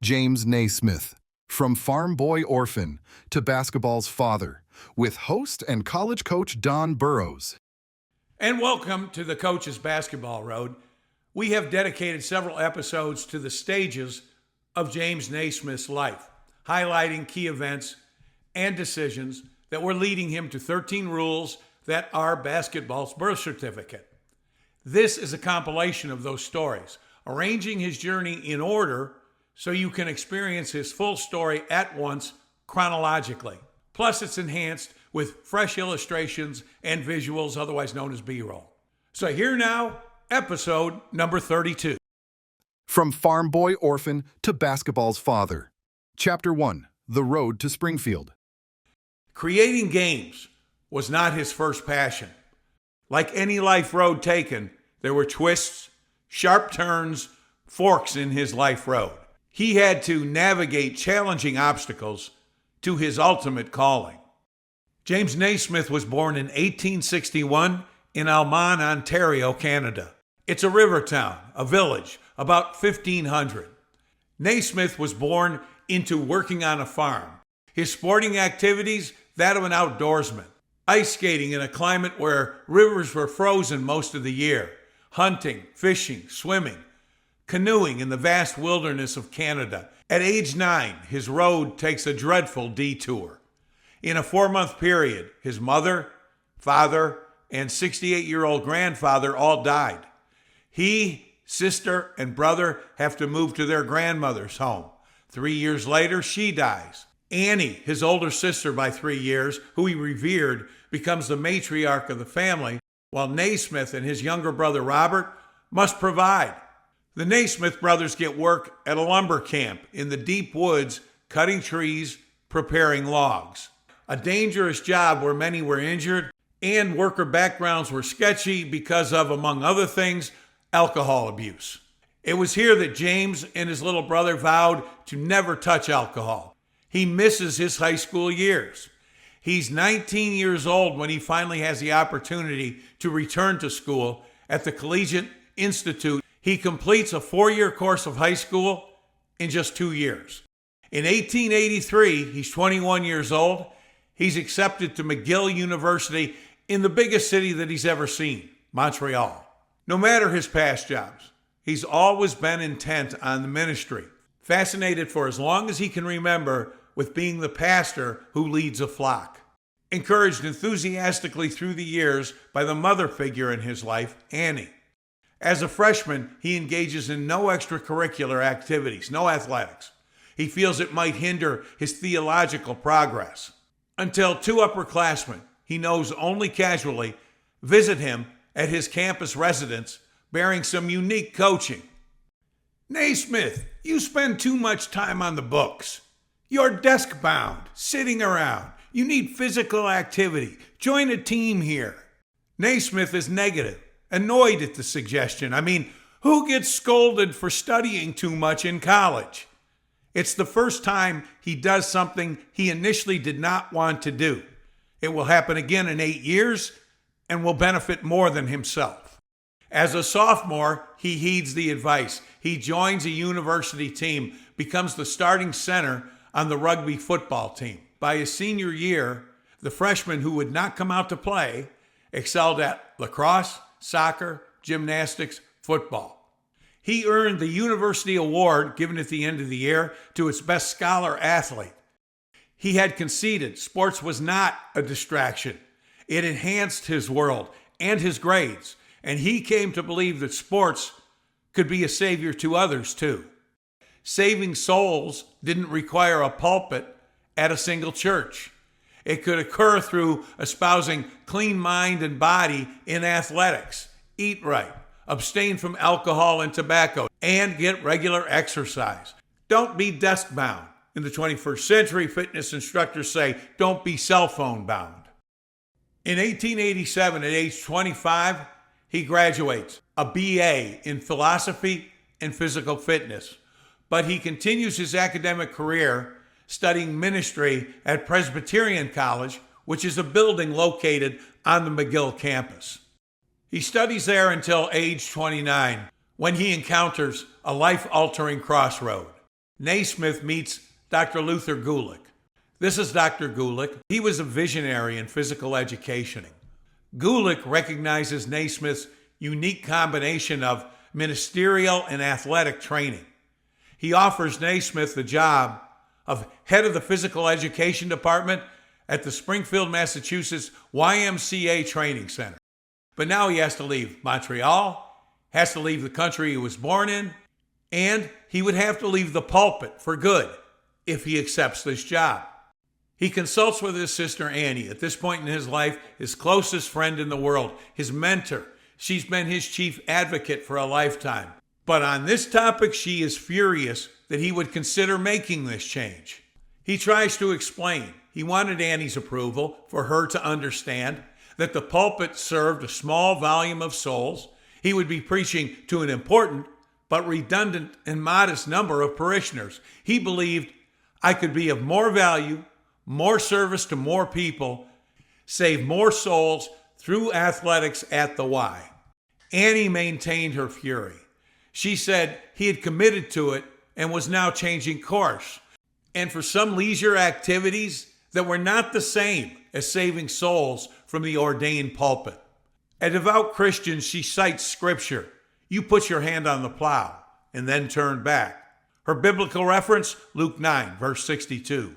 James Naismith, from farm boy orphan to basketball's father, with host and college coach Don Burrows. And welcome to the Coach's Basketball Road. We have dedicated several episodes to the stages of James Naismith's life, highlighting key events and decisions that were leading him to 13 rules that are basketball's birth certificate. This is a compilation of those stories, arranging his journey in order so you can experience his full story at once chronologically. Plus, it's enhanced with fresh illustrations and visuals, otherwise known as B-roll. So here now, episode number 32. From farm boy orphan to basketball's father. Chapter 1, The Road to Springfield. Creating games was not his first passion. Like any life road taken, there were twists, sharp turns, forks in his life road. He had to navigate challenging obstacles to his ultimate calling. James Naismith was born in 1861 in Almonte, Ontario, Canada. It's a river town, a village, about 1,500. Naismith was born into working on a farm. His sporting activities, that of an outdoorsman. Ice skating in a climate where rivers were frozen most of the year. Hunting, fishing, swimming. Canoeing in the vast wilderness of Canada. At age 9, his road takes a dreadful detour. In a 4-month period, his mother, father, and 68-year-old grandfather all died. He, sister, and brother have to move to their grandmother's home. 3 years later, she dies. Annie, his older sister by 3 years, who he revered, becomes the matriarch of the family, while Naismith and his younger brother Robert must provide. The Naismith brothers get work at a lumber camp in the deep woods, cutting trees, preparing logs. A dangerous job where many were injured, and worker backgrounds were sketchy because of, among other things, alcohol abuse. It was here that James and his little brother vowed to never touch alcohol. He misses his high school years. He's 19 years old when he finally has the opportunity to return to school at the Collegiate Institute. He completes a 4-year course of high school in just 2 years. In 1883, he's 21 years old. He's accepted to McGill University in the biggest city that he's ever seen, Montreal. No matter his past jobs, he's always been intent on the ministry, fascinated for as long as he can remember with being the pastor who leads a flock. Encouraged enthusiastically through the years by the mother figure in his life, Annie. As a freshman, he engages in no extracurricular activities, no athletics. He feels it might hinder his theological progress. Until 2 upperclassmen, he knows only casually, visit him at his campus residence bearing some unique coaching. "Naismith, you spend too much time on the books. You're desk-bound, sitting around. You need physical activity. Join a team here." Naismith is negative, annoyed at the suggestion. Who gets scolded for studying too much in college? It's the first time he does something he initially did not want to do. It will happen again in 8 years and will benefit more than himself. As a sophomore, he heeds the advice. He joins a university team, becomes the starting center on the rugby football team. By his senior year, the freshman who would not come out to play excelled at lacrosse, soccer, gymnastics, football. He earned the university award given at the end of the year to its best scholar athlete. He had conceded sports was not a distraction. It enhanced his world and his grades, and he came to believe that sports could be a savior to others too. Saving souls didn't require a pulpit at a single church. It could occur through espousing clean mind and body in athletics, eat right, abstain from alcohol and tobacco, and get regular exercise. Don't be desk-bound. In the 21st century, fitness instructors say, don't be cell phone bound. In 1887, at age 25, he graduates, a BA in philosophy and physical fitness. But he continues his academic career studying ministry at Presbyterian College, which is a building located on the McGill campus. He studies there until age 29, when he encounters a life-altering crossroad. Naismith meets Dr. Luther Gulick. This is Dr. Gulick. He was a visionary in physical education. Gulick recognizes Naismith's unique combination of ministerial and athletic training. He offers Naismith the job of head of the physical education department at the Springfield, Massachusetts YMCA Training Center. But now he has to leave Montreal, has to leave the country he was born in, and he would have to leave the pulpit for good if he accepts this job. He consults with his sister Annie, at this point in his life, his closest friend in the world, his mentor. She's been his chief advocate for a lifetime. But on this topic, she is furious that he would consider making this change. He tries to explain. He wanted Annie's approval for her to understand that the pulpit served a small volume of souls. He would be preaching to an important but redundant and modest number of parishioners. He believed, I could be of more value, more service to more people, save more souls through athletics at the Y. Annie maintained her fury. She said he had committed to it and was now changing course, and for some leisure activities that were not the same as saving souls from the ordained pulpit. A devout Christian, she cites scripture. You put your hand on the plow and then turn back. Her biblical reference, Luke 9, verse 62.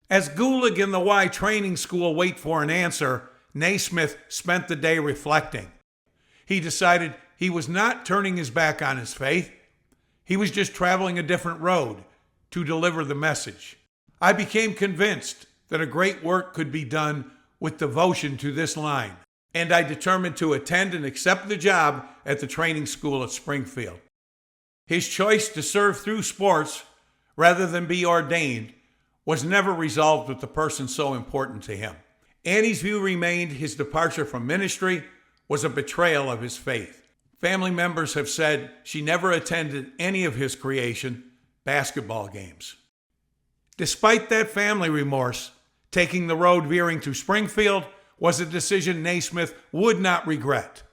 As Gulick and the Y training school wait for an answer, Naismith spent the day reflecting. He decided he was not turning his back on his faith. He was just traveling a different road to deliver the message. I became convinced that a great work could be done with devotion to this line, and I determined to attend and accept the job at the training school at Springfield. His choice to serve through sports rather than be ordained was never resolved with the person so important to him. Annie's view remained his departure from ministry was a betrayal of his faith. Family members have said she never attended any of his creation basketball games. Despite that family remorse, taking the road veering to Springfield was a decision Naismith would not regret.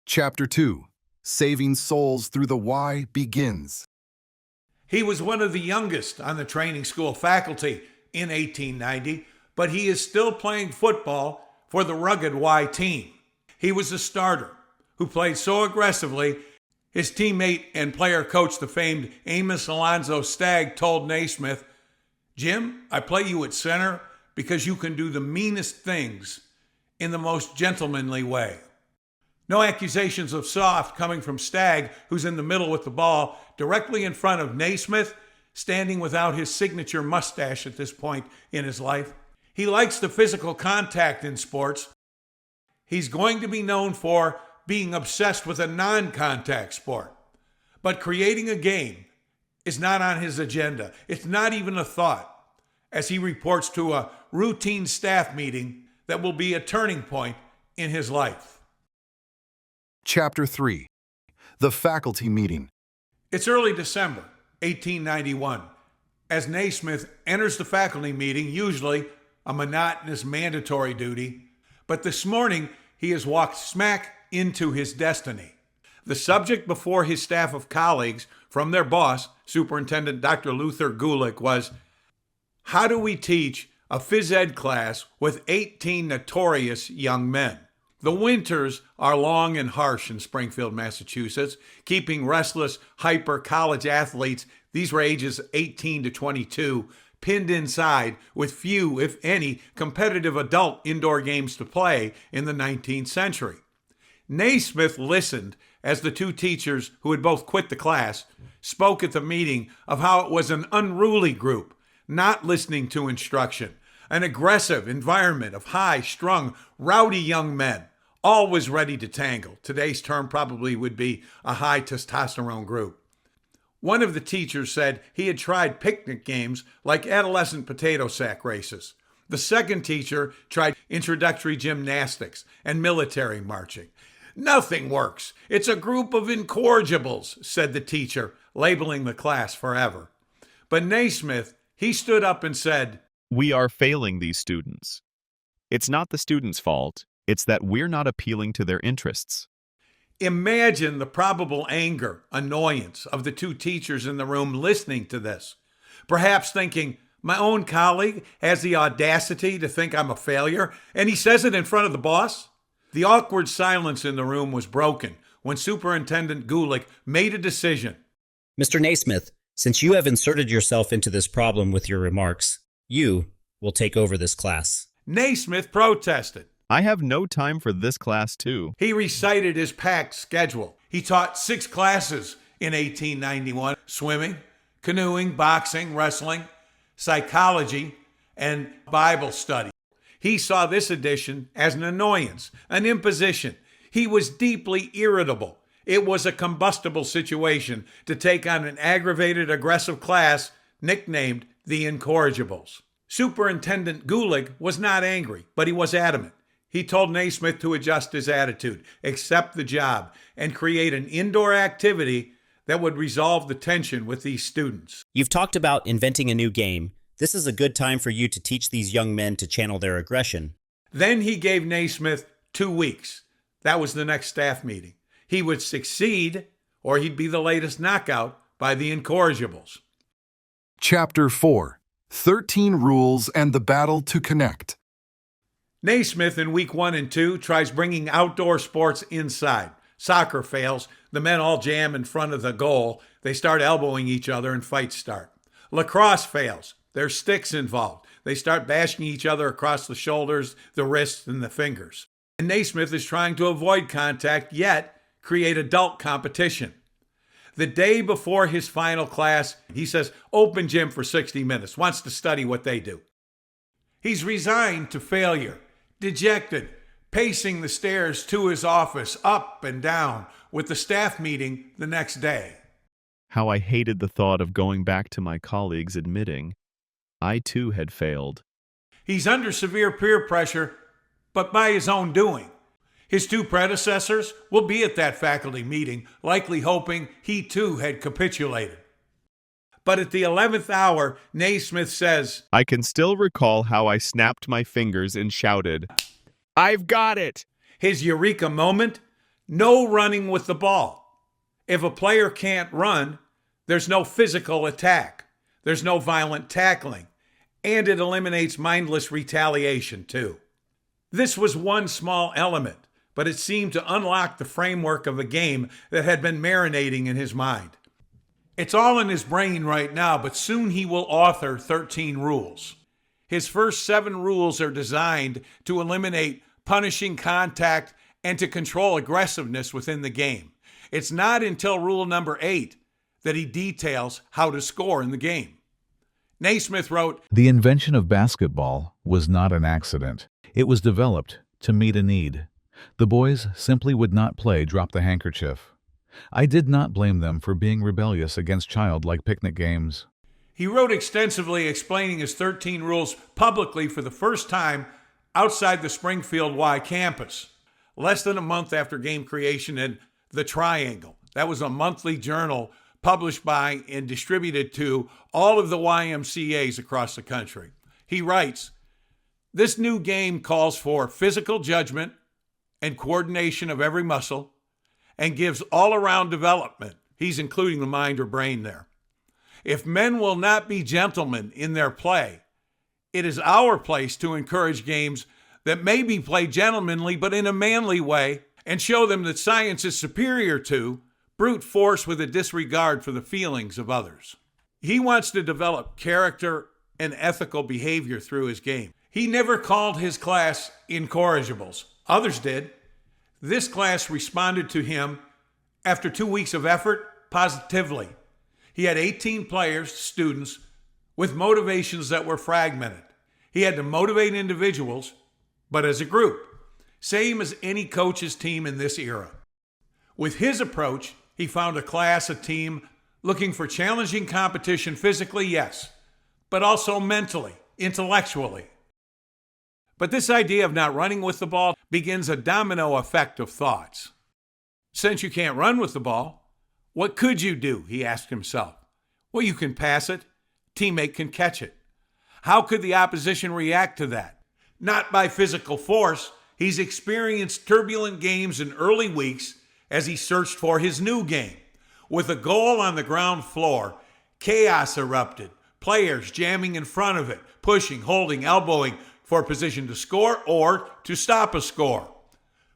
Chapter 2. Saving Souls Through the Y begins. He was one of the youngest on the training school faculty in 1890, but he is still playing football for the rugged Y team. He was a starter who played so aggressively, his teammate and player coach, the famed Amos Alonzo Stagg, told Naismith, Jim, I play you at center because you can do the meanest things in the most gentlemanly way. No accusations of soft coming from Stagg, who's in the middle with the ball, directly in front of Naismith, standing without his signature mustache at this point in his life. He likes the physical contact in sports. He's going to be known for being obsessed with a non-contact sport. But creating a game is not on his agenda. It's not even a thought, as he reports to a routine staff meeting that will be a turning point in his life. Chapter 3. The Faculty Meeting. It's early December, 1891. As Naismith enters the faculty meeting, usually a monotonous mandatory duty, but this morning he has walked smack into his destiny. The subject before his staff of colleagues from their boss, Superintendent Dr. Luther Gulick, was, how do we teach a phys ed class with 18 notorious young men? The winters are long and harsh in Springfield, Massachusetts, keeping restless, hyper college athletes, these were ages 18 to 22, pinned inside with few, if any, competitive adult indoor games to play in the 19th century. Naismith listened as the two teachers, who had both quit the class, spoke at the meeting of how it was an unruly group, not listening to instruction, an aggressive environment of high-strung, rowdy young men, always ready to tangle. Today's term probably would be a high testosterone group. One of the teachers said he had tried picnic games like adolescent potato sack races. The second teacher tried introductory gymnastics and military marching. Nothing works. It's a group of incorrigibles, said the teacher, labeling the class forever. But Naismith, he stood up and said, We are failing these students. It's not the students' fault. It's that we're not appealing to their interests. Imagine the probable anger, annoyance of the two teachers in the room listening to this. perhaps thinking, my own colleague has the audacity to think I'm a failure, and he says it in front of the boss? The awkward silence in the room was broken when Superintendent Gulick made a decision. Mr. Naismith, since you have inserted yourself into this problem with your remarks, you will take over this class. Naismith protested. I have no time for this class, too. He recited his packed schedule. He taught 6 classes in 1891: swimming, canoeing, boxing, wrestling, psychology, and Bible study. He saw this edition as an annoyance, an imposition. He was deeply irritable. It was a combustible situation to take on an aggravated, aggressive class nicknamed the Incorrigibles. Superintendent Gulick was not angry, but he was adamant. He told Naismith to adjust his attitude, accept the job, and create an indoor activity that would resolve the tension with these students. You've talked about inventing a new game. This is a good time for you to teach these young men to channel their aggression. Then he gave Naismith 2 weeks. That was the next staff meeting. He would succeed, or he'd be the latest knockout by the Incorrigibles. Chapter 4: 13 Rules and the Battle to Connect. Naismith in week 1 and 2 tries bringing outdoor sports inside. Soccer fails. The men all jam in front of the goal. They start elbowing each other and fights start. Lacrosse fails. There's sticks involved. They start bashing each other across the shoulders, the wrists, and the fingers. And Naismith is trying to avoid contact, yet create adult competition. The day before his final class, he says, open gym for 60 minutes, wants to study what they do. He's resigned to failure, dejected, pacing the stairs to his office, up and down, with the staff meeting the next day. How I hated the thought of going back to my colleagues admitting I too had failed. He's under severe peer pressure, but by his own doing. His 2 predecessors will be at that faculty meeting, likely hoping he too had capitulated. But at the 11th hour, Naismith says, I can still recall how I snapped my fingers and shouted, I've got it! His eureka moment: no running with the ball. If a player can't run, there's no physical attack. There's no violent tackling. And it eliminates mindless retaliation, too. This was one small element, but it seemed to unlock the framework of a game that had been marinating in his mind. It's all in his brain right now, but soon he will author 13 rules. His first 7 rules are designed to eliminate punishing contact and to control aggressiveness within the game. It's not until rule number 8 that he details how to score in the game. Naismith wrote, The invention of basketball was not an accident. It was developed to meet a need. The boys simply would not play drop the handkerchief. I did not blame them for being rebellious against childlike picnic games. He wrote extensively explaining his 13 rules publicly for the first time outside the Springfield Y campus, less than a month after game creation in The Triangle. That was a monthly journal published by and distributed to all of the YMCAs across the country. He writes, this new game calls for physical judgment and coordination of every muscle and gives all-around development. He's including the mind or brain there. If men will not be gentlemen in their play, it is our place to encourage games that may be played gentlemanly but in a manly way and show them that science is superior to brute force with a disregard for the feelings of others. He wants to develop character and ethical behavior through his game. He never called his class Incorrigibles. Others did. This class responded to him after 2 weeks of effort positively. He had 18 players, students, with motivations that were fragmented. He had to motivate individuals, but as a group, same as any coach's team in this era. With his approach, he found a class, a team, looking for challenging competition physically, yes, but also mentally, intellectually. But this idea of not running with the ball begins a domino effect of thoughts. Since you can't run with the ball, what could you do? He asked himself. Well, you can pass it. Teammate can catch it. How could the opposition react to that? Not by physical force. He's experienced turbulent games in early weeks as he searched for his new game. With a goal on the ground floor, chaos erupted. players jamming in front of it, pushing, holding, elbowing for position to score or to stop a score.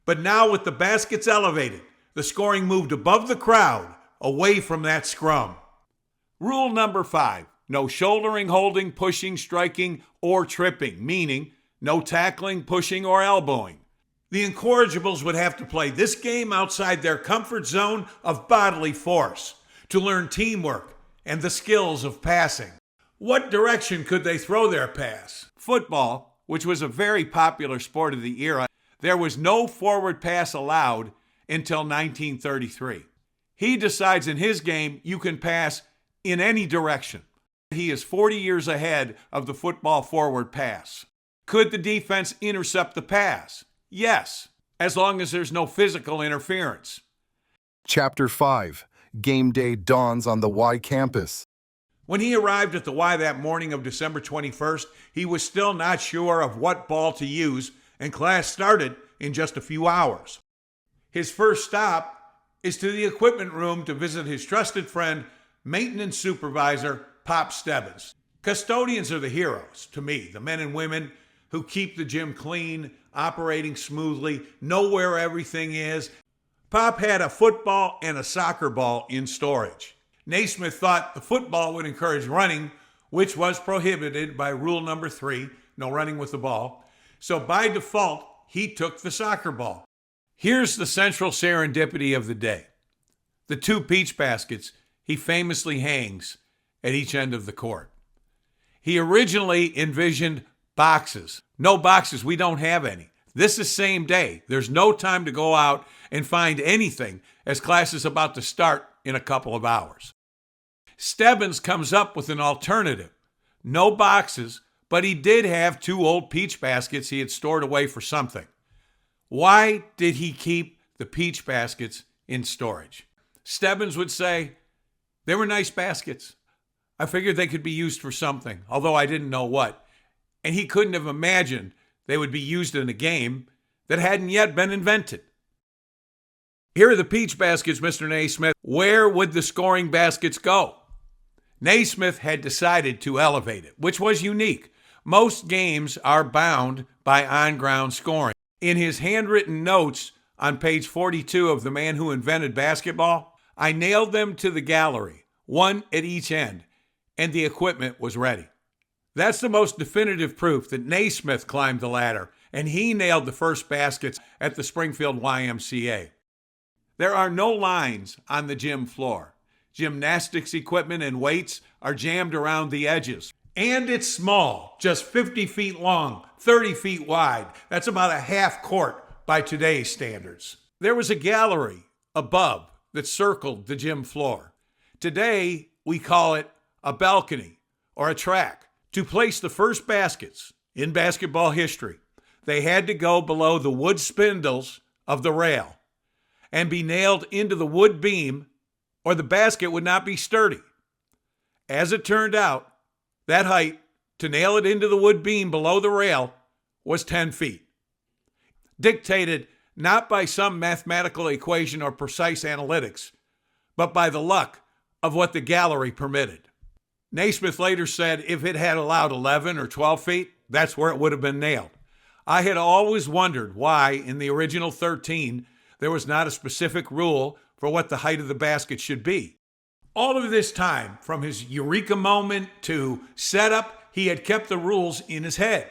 But now with the baskets elevated, the scoring moved above the crowd, away from that scrum. Rule number 5, no shouldering, holding, pushing, striking, or tripping, meaning no tackling, pushing, or elbowing. The Incorrigibles would have to play this game outside their comfort zone of bodily force to learn teamwork and the skills of passing. What direction could they throw their pass? Football, which was a very popular sport of the era, there was no forward pass allowed until 1933. He decides in his game you can pass in any direction. He is 40 years ahead of the football forward pass. Could the defense intercept the pass? Yes, as long as there's no physical interference. Chapter 5. Game day dawns on the Y campus. When he arrived at the Y that morning of December 21st, he was still not sure of what ball to use, and class started in just a few hours. His first stop is to the equipment room to visit his trusted friend, maintenance supervisor, Pop Stebbins. Custodians are the heroes, to me, the men and women who keep the gym clean, operating smoothly, know where everything is. Pop had a football and a soccer ball in storage. Naismith thought the football would encourage running, which was prohibited by rule number 3, no running with the ball. So by default, he took the soccer ball. Here's the central serendipity of the day. The 2 peach baskets he famously hangs at each end of the court. He originally envisioned boxes. No boxes, we don't have any. This is same day. There's no time to go out and find anything as class is about to start in a couple of hours. Stebbins comes up with an alternative. No boxes, but he did have 2 old peach baskets he had stored away for something. Why did he keep the peach baskets in storage? Stebbins would say, they were nice baskets. I figured they could be used for something, although I didn't know what. And he couldn't have imagined they would be used in a game that hadn't yet been invented. Here are the peach baskets, Mr. Naismith. Where would the scoring baskets go? Naismith had decided to elevate it, which was unique. Most games are bound by on-ground scoring. In his handwritten notes on page 42 of The Man Who Invented Basketball, I nailed them to the gallery, one at each end, and the equipment was ready. That's the most definitive proof that Naismith climbed the ladder, and he nailed the first baskets at the Springfield YMCA. There are no lines on the gym floor. Gymnastics equipment and weights are jammed around the edges. And it's small, just 50 feet long, 30 feet wide. That's about a half court by today's standards. There was a gallery above that circled the gym floor. Today, we call it a balcony or a track. To place the first baskets in basketball history, they had to go below the wood spindles of the rail and be nailed into the wood beam, or the basket would not be sturdy. As it turned out, that height to nail it into the wood beam below the rail was 10 feet. Dictated not by some mathematical equation or precise analytics, but by the luck of what the gallery permitted. Naismith later said if it had allowed 11 or 12 feet, that's where it would have been nailed. I had always wondered why, in the original 13, there was not a specific rule for what the height of the basket should be. All of this time, from his eureka moment to setup, he had kept the rules in his head.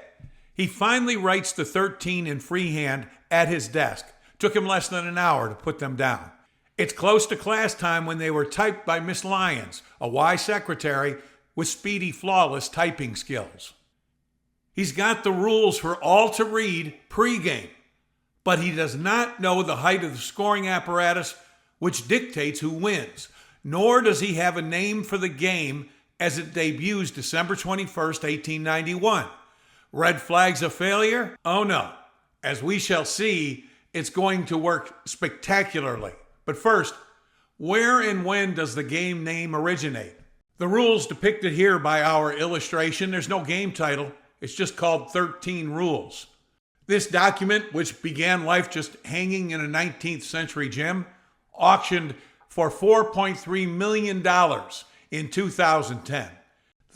He finally writes the 13 in freehand at his desk. Took him less than an hour to put them down. It's close to class time when they were typed by Miss Lyons, a Y secretary with speedy, flawless typing skills. He's got the rules for all to read pregame, but he does not know the height of the scoring apparatus, which dictates who wins, nor does he have a name for the game as it debuts December 21st, 1891. Red flags of failure? Oh no. As we shall see, it's going to work spectacularly. But first, where and when does the game name originate? The rules depicted here by our illustration, there's no game title. It's just called 13 Rules. This document, which began life just hanging in a 19th century gym, auctioned for $4.3 million in 2010.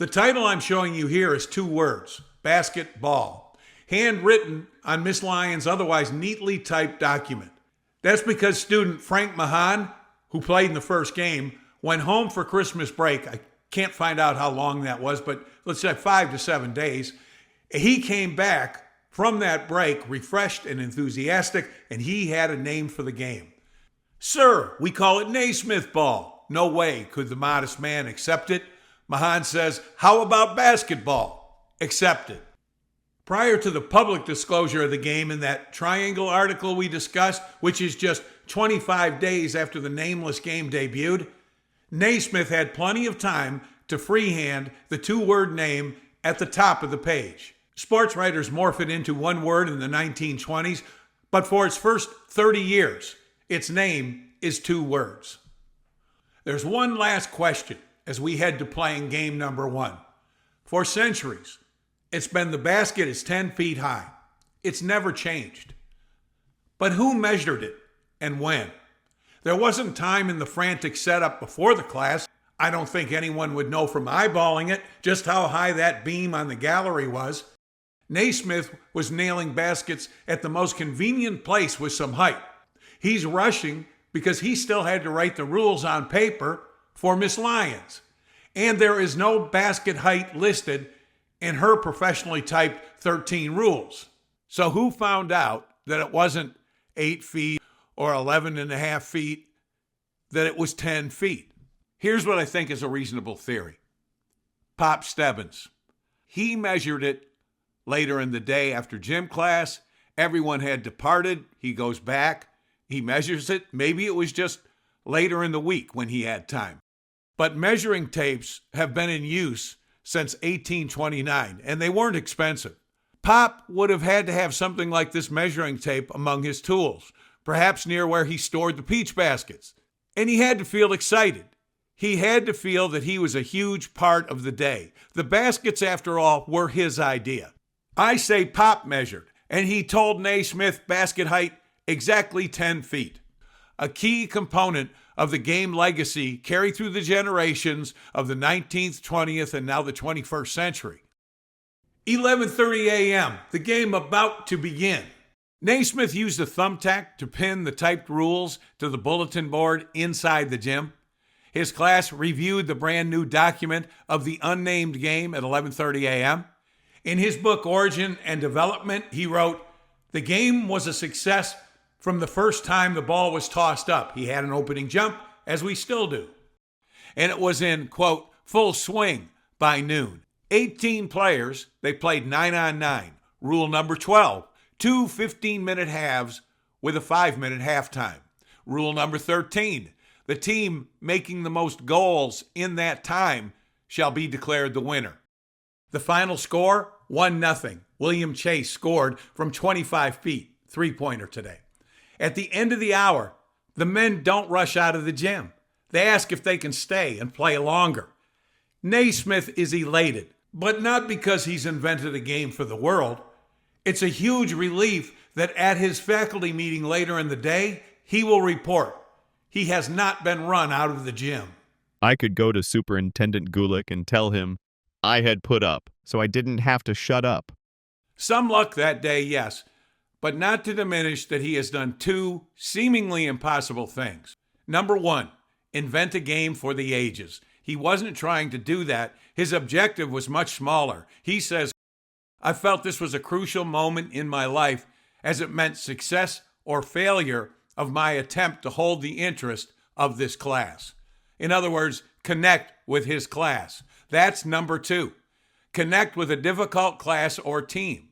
The title I'm showing you here is 2 words, basketball, handwritten on Miss Lyons' otherwise neatly typed document. That's because student Frank Mahan, who played in the first game, went home for Christmas break. I can't find out how long that was, but let's say 5 to 7 days. He came back from that break refreshed and enthusiastic, and he had a name for the game. Sir, we call it Naismith ball. No way could the modest man accept it. Mahan says, how about basketball? Accepted. Prior to the public disclosure of the game in that triangle article we discussed, which is just 25 days after the nameless game debuted, Naismith had plenty of time to freehand the 2-word name at the top of the page. Sports writers morph it into 1 word in the 1920s, but for its first 30 years, its name is 2 words. There's one last question as we head to playing game number 1. For centuries, it's been the basket is 10 feet high. It's never changed. But who measured it and when? There wasn't time in the frantic setup before the class. I don't think anyone would know from eyeballing it just how high that beam on the gallery was. Naismith was nailing baskets at the most convenient place with some height. He's rushing because he still had to write the rules on paper for Miss Lyons. And there is no basket height listed in her professionally typed 13 rules. So who found out that it wasn't 8 feet or 11 and a half feet, that it was 10 feet? Here's what I think is a reasonable theory. Pop Stebbins. He measured it later in the day after gym class. Everyone had departed. He goes back. He measures it. Maybe it was just later in the week when he had time. But measuring tapes have been in use since 1829, and they weren't expensive. Pop would have had to have something like this measuring tape among his tools, perhaps near where he stored the peach baskets. And he had to feel excited. He had to feel that he was a huge part of the day. The baskets, after all, were his idea. I say Pop measured, and he told Naismith basket height exactly 10 feet. A key component of the game legacy carried through the generations of the 19th, 20th, and now the 21st century. 11:30 a.m., the game about to begin. Naismith used a thumbtack to pin the typed rules to the bulletin board inside the gym. His class reviewed the brand new document of the unnamed game at 11:30 a.m. In his book, Origin and Development, he wrote, the game was a success from the first time the ball was tossed up. He had an opening jump, as we still do. And it was in, quote, full swing by noon. 18 players, they played 9-on-9. Rule number 12, 2 15-minute halves with a 5-minute halftime. Rule number 13, the team making the most goals in that time shall be declared the winner. The final score, 1-0. William Chase scored from 25 feet, 3-pointer today. At the end of the hour, the men don't rush out of the gym. They ask if they can stay and play longer. Naismith is elated, but not because he's invented a game for the world. It's a huge relief that at his faculty meeting later in the day, he will report he has not been run out of the gym. I could go to Superintendent Gulick and tell him I had put up, so I didn't have to shut up. Some luck that day, yes, but not to diminish that he has done 2 seemingly impossible things. Number 1, invent a game for the ages. He wasn't trying to do that. His objective was much smaller. He says, I felt this was a crucial moment in my life as it meant success or failure of my attempt to hold the interest of this class. In other words, connect with his class. That's number 2. Connect with a difficult class or team.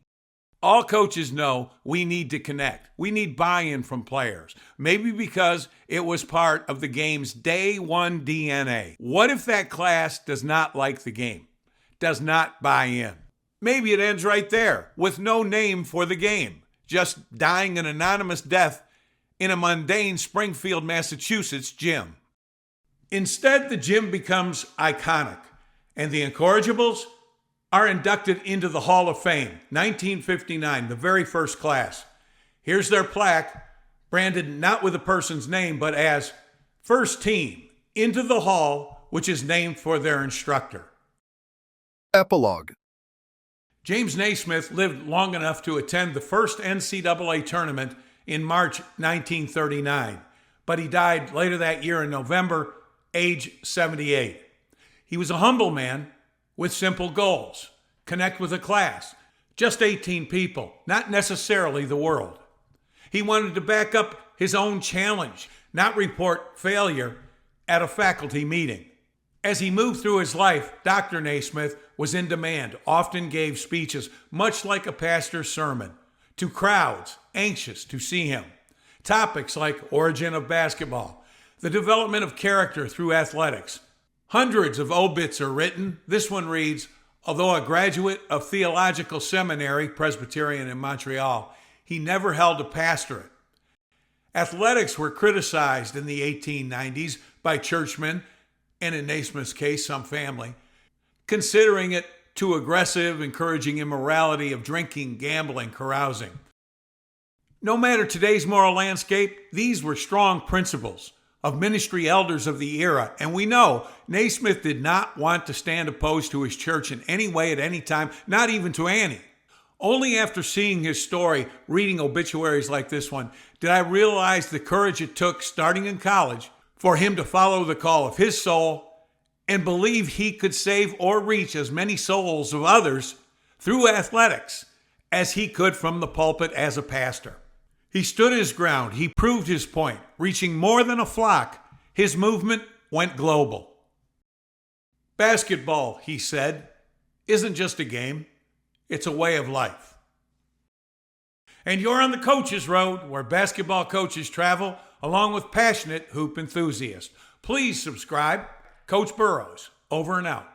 All coaches know we need to connect. We need buy-in from players, maybe because it was part of the game's day one DNA. What if that class does not like the game, does not buy in? Maybe it ends right there with no name for the game, just dying an anonymous death in a mundane Springfield, Massachusetts gym. Instead, the gym becomes iconic, and the Incorrigibles are inducted into the Hall of Fame, 1959, the very first class. Here's their plaque, branded not with a person's name, but as First Team into the Hall, which is named for their instructor. Epilog. James Naismith lived long enough to attend the first NCAA tournament in March 1939, but he died later that year in November, age 78. He was a humble man with simple goals: connect with a class, just 18 people, not necessarily the world. He wanted to back up his own challenge, not report failure at a faculty meeting. As he moved through his life, Dr. Naismith was in demand, often gave speeches, much like a pastor's sermon, to crowds anxious to see him. Topics like origin of basketball, the development of character through athletics. Hundreds of obits are written. This one reads, although a graduate of theological seminary, Presbyterian in Montreal, he never held a pastorate. Athletics were criticized in the 1890s by churchmen, and in Naismith's case, some family, considering it too aggressive, encouraging immorality of drinking, gambling, carousing. No matter today's moral landscape, these were strong principles of ministry elders of the era, and we know Naismith did not want to stand opposed to his church in any way at any time, not even to Annie. Only after seeing his story, reading obituaries like this one, did I realize the courage it took starting in college for him to follow the call of his soul and believe he could save or reach as many souls of others through athletics as he could from the pulpit as a pastor. He stood his ground. He proved his point. Reaching more than a flock, his movement went global. Basketball, he said, isn't just a game. It's a way of life. And you're on the coach's road, where basketball coaches travel along with passionate hoop enthusiasts. Please subscribe. Coach Burrows, over and out.